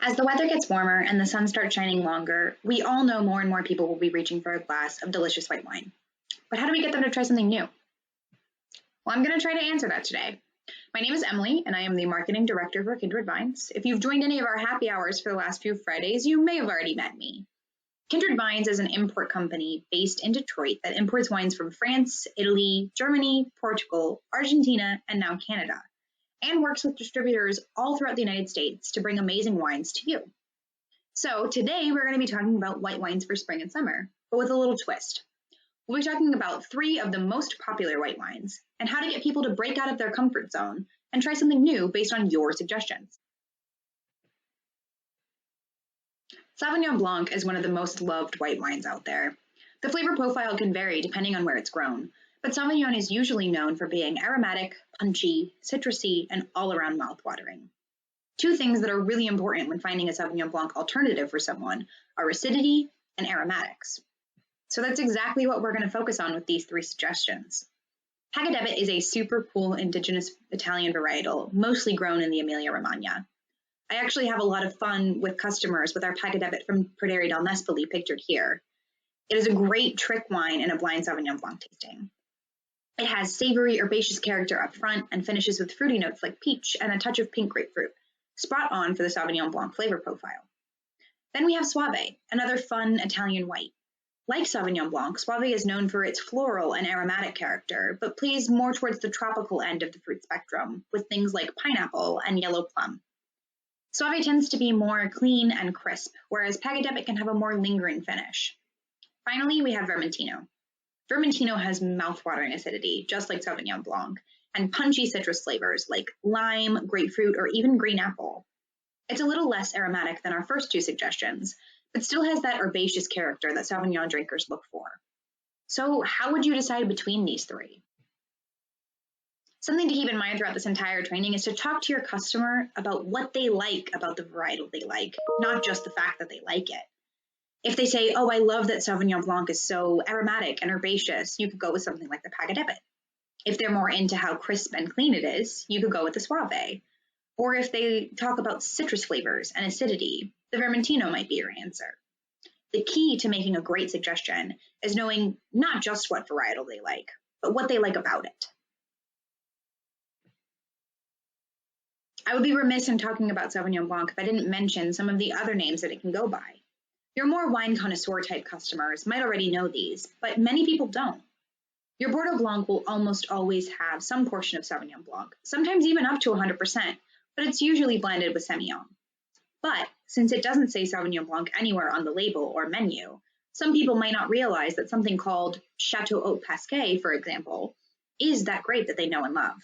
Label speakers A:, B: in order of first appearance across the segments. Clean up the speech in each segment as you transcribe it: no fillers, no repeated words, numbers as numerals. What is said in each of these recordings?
A: As the weather gets warmer and the sun starts shining longer, we all know more and more people will be reaching for a glass of delicious white wine. But how do we get them to try something new? Well, I'm going to try to answer that today. My name is Emily, and I am the Marketing Director for Kindred Vines. If you've joined any of our happy hours for the last few Fridays, you may have already met me. Kindred Vines is an import company based in Detroit that imports wines from France, Italy, Germany, Portugal, Argentina, and now Canada, and works with distributors all throughout the United States to bring amazing wines to you. So today we're going to be talking about white wines for spring and summer, but with a little twist. We'll be talking about 3 of the most popular white wines and how to get people to break out of their comfort zone and try something new based on your suggestions. Sauvignon Blanc is one of the most loved white wines out there. The flavor profile can vary depending on where it's grown, but Sauvignon is usually known for being aromatic, punchy, citrusy, and all-around mouth-watering. 2 things that are really important when finding a Sauvignon Blanc alternative for someone are acidity and aromatics. So that's exactly what we're going to focus on with these 3 suggestions. Pagadebit is a super cool indigenous Italian varietal, mostly grown in the Emilia-Romagna. I actually have a lot of fun with customers with our Pagadebit from Praderi del Nespoli pictured here. It is a great trick wine in a blind Sauvignon Blanc tasting. It has savory, herbaceous character up front and finishes with fruity notes like peach and a touch of pink grapefruit, spot on for the Sauvignon Blanc flavor profile. Then we have Soave, another fun Italian white. Like Sauvignon Blanc, Soave is known for its floral and aromatic character, but plays more towards the tropical end of the fruit spectrum, with things like pineapple and yellow plum. Soave tends to be more clean and crisp, whereas Pagadebit can have a more lingering finish. Finally, we have Vermentino. Vermentino has mouth-watering acidity, just like Sauvignon Blanc, and punchy citrus flavors like lime, grapefruit, or even green apple. It's a little less aromatic than our first 2 suggestions, but still has that herbaceous character that Sauvignon drinkers look for. So how would you decide between these 3? Something to keep in mind throughout this entire training is to talk to your customer about what they like about the varietal they like, not just the fact that they like it. If they say, oh, I love that Sauvignon Blanc is so aromatic and herbaceous, you could go with something like the Pagadebit. If they're more into how crisp and clean it is, you could go with the Soave. Or if they talk about citrus flavors and acidity, the Vermentino might be your answer. The key to making a great suggestion is knowing not just what varietal they like, but what they like about it. I would be remiss in talking about Sauvignon Blanc if I didn't mention some of the other names that it can go by. Your more wine connoisseur type customers might already know these, but many people don't. Your Bordeaux Blanc will almost always have some portion of Sauvignon Blanc, sometimes even up to 100%, but it's usually blended with Semillon. But since it doesn't say Sauvignon Blanc anywhere on the label or menu, some people might not realize that something called Chateau Haut Pasquet, for example, is that grape that they know and love.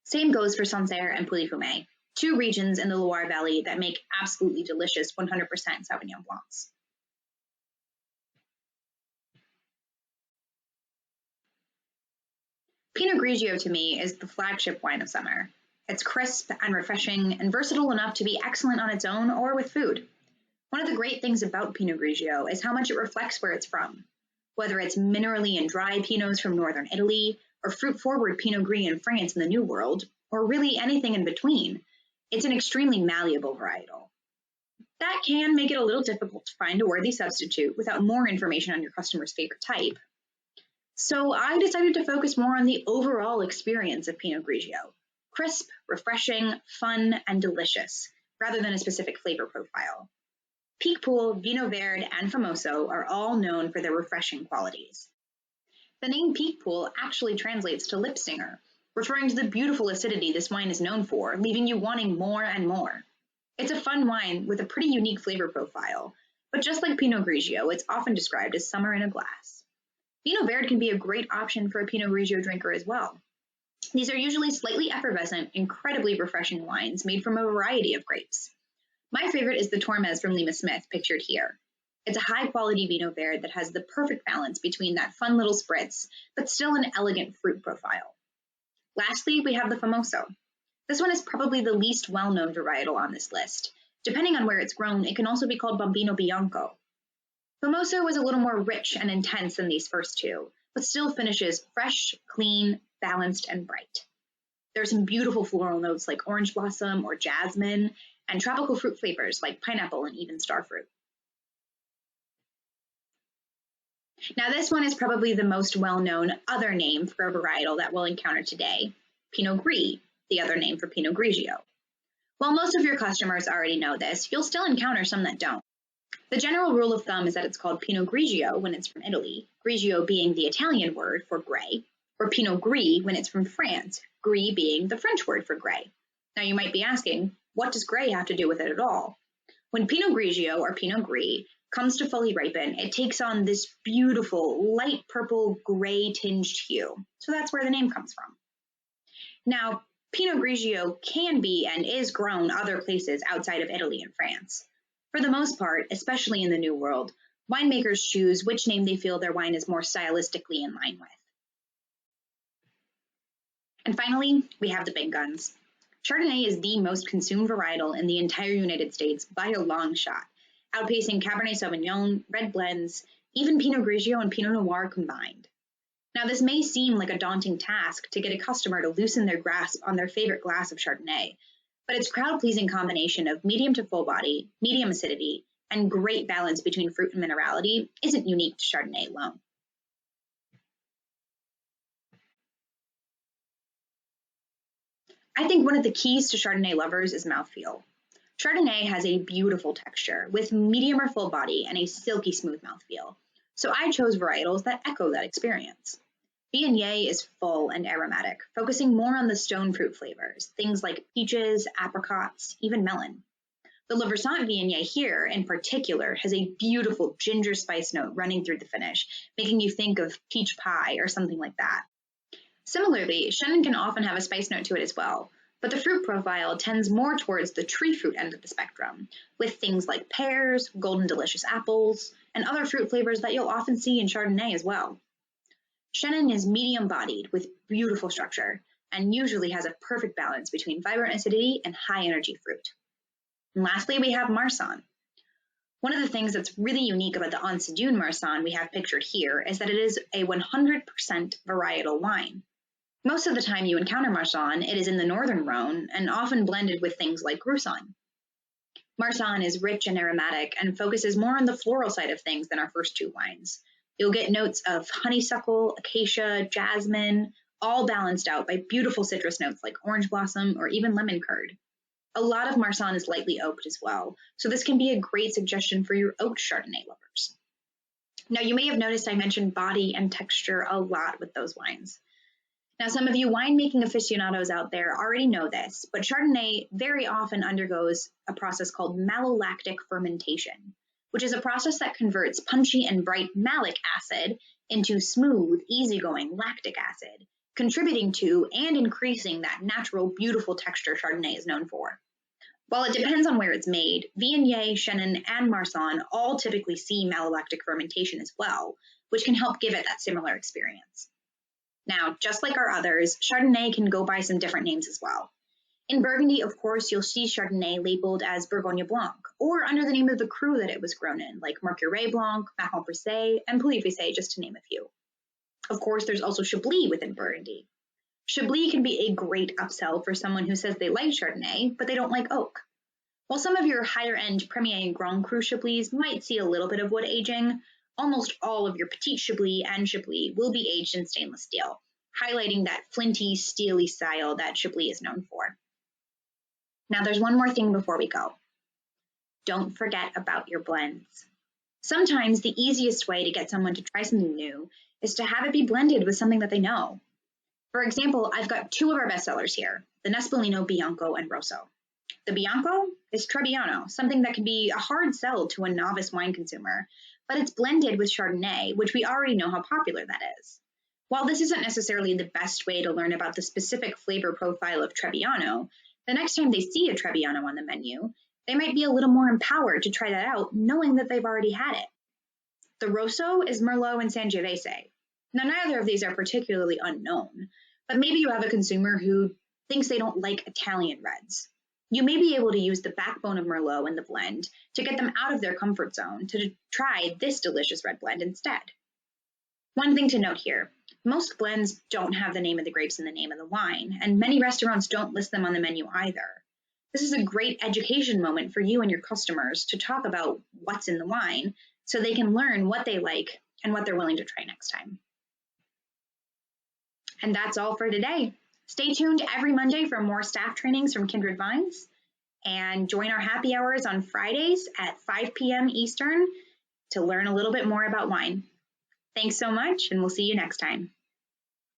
A: Same goes for Sancerre and Pouilly-Fumé, 2 regions in the Loire Valley that make absolutely delicious 100% Sauvignon Blancs. Pinot Grigio to me is the flagship wine of summer. It's crisp and refreshing and versatile enough to be excellent on its own or with food. One of the great things about Pinot Grigio is how much it reflects where it's from. Whether it's minerally and dry Pinots from northern Italy, or fruit-forward Pinot Gris in France in the New World, or really anything in between, it's an extremely malleable varietal. That can make it a little difficult to find a worthy substitute without more information on your customer's favorite type. So I decided to focus more on the overall experience of Pinot Grigio. Crisp, refreshing, fun, and delicious, rather than a specific flavor profile. Picpoul, Vinho Verde, and Famoso are all known for their refreshing qualities. The name Picpoul actually translates to lip singer, referring to the beautiful acidity this wine is known for, leaving you wanting more and more. It's a fun wine with a pretty unique flavor profile, but just like Pinot Grigio, it's often described as summer in a glass. Vinho Verde can be a great option for a Pinot Grigio drinker as well. These are usually slightly effervescent, incredibly refreshing wines made from a variety of grapes. My favorite is the Tormes from Lima Smith, pictured here. It's a high-quality Vinho Verde that has the perfect balance between that fun little spritz, but still an elegant fruit profile. Lastly, we have the Famoso. This one is probably the least well-known varietal on this list. Depending on where it's grown, it can also be called Bambino Bianco. Famoso is a little more rich and intense than these first 2, but still finishes fresh, clean, balanced, and bright. There are some beautiful floral notes like orange blossom or jasmine, and tropical fruit flavors like pineapple and even starfruit. Now this one is probably the most well-known other name for a varietal that we'll encounter today, Pinot Gris, the other name for Pinot Grigio. While most of your customers already know this, you'll still encounter some that don't. The general rule of thumb is that it's called Pinot Grigio when it's from Italy, Grigio being the Italian word for gray, or Pinot Gris when it's from France, gris being the French word for gray. Now you might be asking, what does gray have to do with it at all? When Pinot Grigio or Pinot Gris comes to fully ripen, it takes on this beautiful light purple gray tinged hue. So that's where the name comes from. Now, Pinot Grigio can be and is grown other places outside of Italy and France. For the most part, especially in the New World, winemakers choose which name they feel their wine is more stylistically in line with. And finally, we have the big guns. Chardonnay is the most consumed varietal in the entire United States by a long shot, outpacing Cabernet Sauvignon, red blends, even Pinot Grigio and Pinot Noir combined. Now, this may seem like a daunting task to get a customer to loosen their grasp on their favorite glass of Chardonnay, but its crowd-pleasing combination of medium to full body, medium acidity, and great balance between fruit and minerality isn't unique to Chardonnay alone. I think one of the keys to Chardonnay lovers is mouthfeel. Chardonnay has a beautiful texture with medium or full body and a silky smooth mouthfeel, so I chose varietals that echo that experience. Viognier is full and aromatic, focusing more on the stone fruit flavors, things like peaches, apricots, even melon. The Le Versant Viognier here, in particular, has a beautiful ginger spice note running through the finish, making you think of peach pie or something like that. Similarly, Chenin can often have a spice note to it as well, but the fruit profile tends more towards the tree fruit end of the spectrum, with things like pears, golden delicious apples, and other fruit flavors that you'll often see in Chardonnay as well. Chenin is medium-bodied with beautiful structure and usually has a perfect balance between vibrant acidity and high-energy fruit. And lastly, we have Marsanne. One of the things that's really unique about the Anse-Dune Marsanne we have pictured here is that it is a 100% varietal wine. Most of the time you encounter Marsanne, it is in the northern Rhone and often blended with things like Roussanne. Marsanne is rich and aromatic and focuses more on the floral side of things than our first two wines. You'll get notes of honeysuckle, acacia, jasmine, all balanced out by beautiful citrus notes like orange blossom or even lemon curd. A lot of Marsanne is lightly oaked as well, so this can be a great suggestion for your oaked Chardonnay lovers. Now, you may have noticed I mentioned body and texture a lot with those wines. Now, some of you winemaking aficionados out there already know this, but Chardonnay very often undergoes a process called malolactic fermentation, which is a process that converts punchy and bright malic acid into smooth, easygoing lactic acid, contributing to and increasing that natural, beautiful texture Chardonnay is known for. While it depends on where it's made, Viognier, Chenin, and Marsanne all typically see malolactic fermentation as well, which can help give it that similar experience. Now, just like our others, Chardonnay can go by some different names as well. In Burgundy, of course, you'll see Chardonnay labeled as Bourgogne Blanc, or under the name of the cru that it was grown in, like Mercurey Blanc, Marron Brisé, and Pouilly Brisé, just to name a few. Of course, there's also Chablis within Burgundy. Chablis can be a great upsell for someone who says they like Chardonnay, but they don't like oak. While some of your higher-end Premier and Grand Cru Chablis might see a little bit of wood aging, almost all of your Petit Chablis and Chablis will be aged in stainless steel, highlighting that flinty, steely style that Chablis is known for. Now, there's one more thing before we go. Don't forget about your blends. Sometimes the easiest way to get someone to try something new is to have it be blended with something that they know. For example, I've got two of our bestsellers here, the Nespolino Bianco and Rosso. The Bianco is Trebbiano, something that can be a hard sell to a novice wine consumer, but it's blended with Chardonnay, which we already know how popular that is. While this isn't necessarily the best way to learn about the specific flavor profile of Trebbiano, the next time they see a Trebbiano on the menu, they might be a little more empowered to try that out, knowing that they've already had it. The Rosso is Merlot and Sangiovese. Now, neither of these are particularly unknown, but maybe you have a consumer who thinks they don't like Italian reds. You may be able to use the backbone of Merlot in the blend to get them out of their comfort zone to try this delicious red blend instead. One thing to note here, most blends don't have the name of the grapes in the name of the wine, and many restaurants don't list them on the menu either. This is a great education moment for you and your customers to talk about what's in the wine so they can learn what they like and what they're willing to try next time. And that's all for today. Stay tuned every Monday for more staff trainings from Kindred Vines, and join our happy hours on Fridays at 5 p.m. Eastern to learn a little bit more about wine. Thanks so much, and we'll see you next time.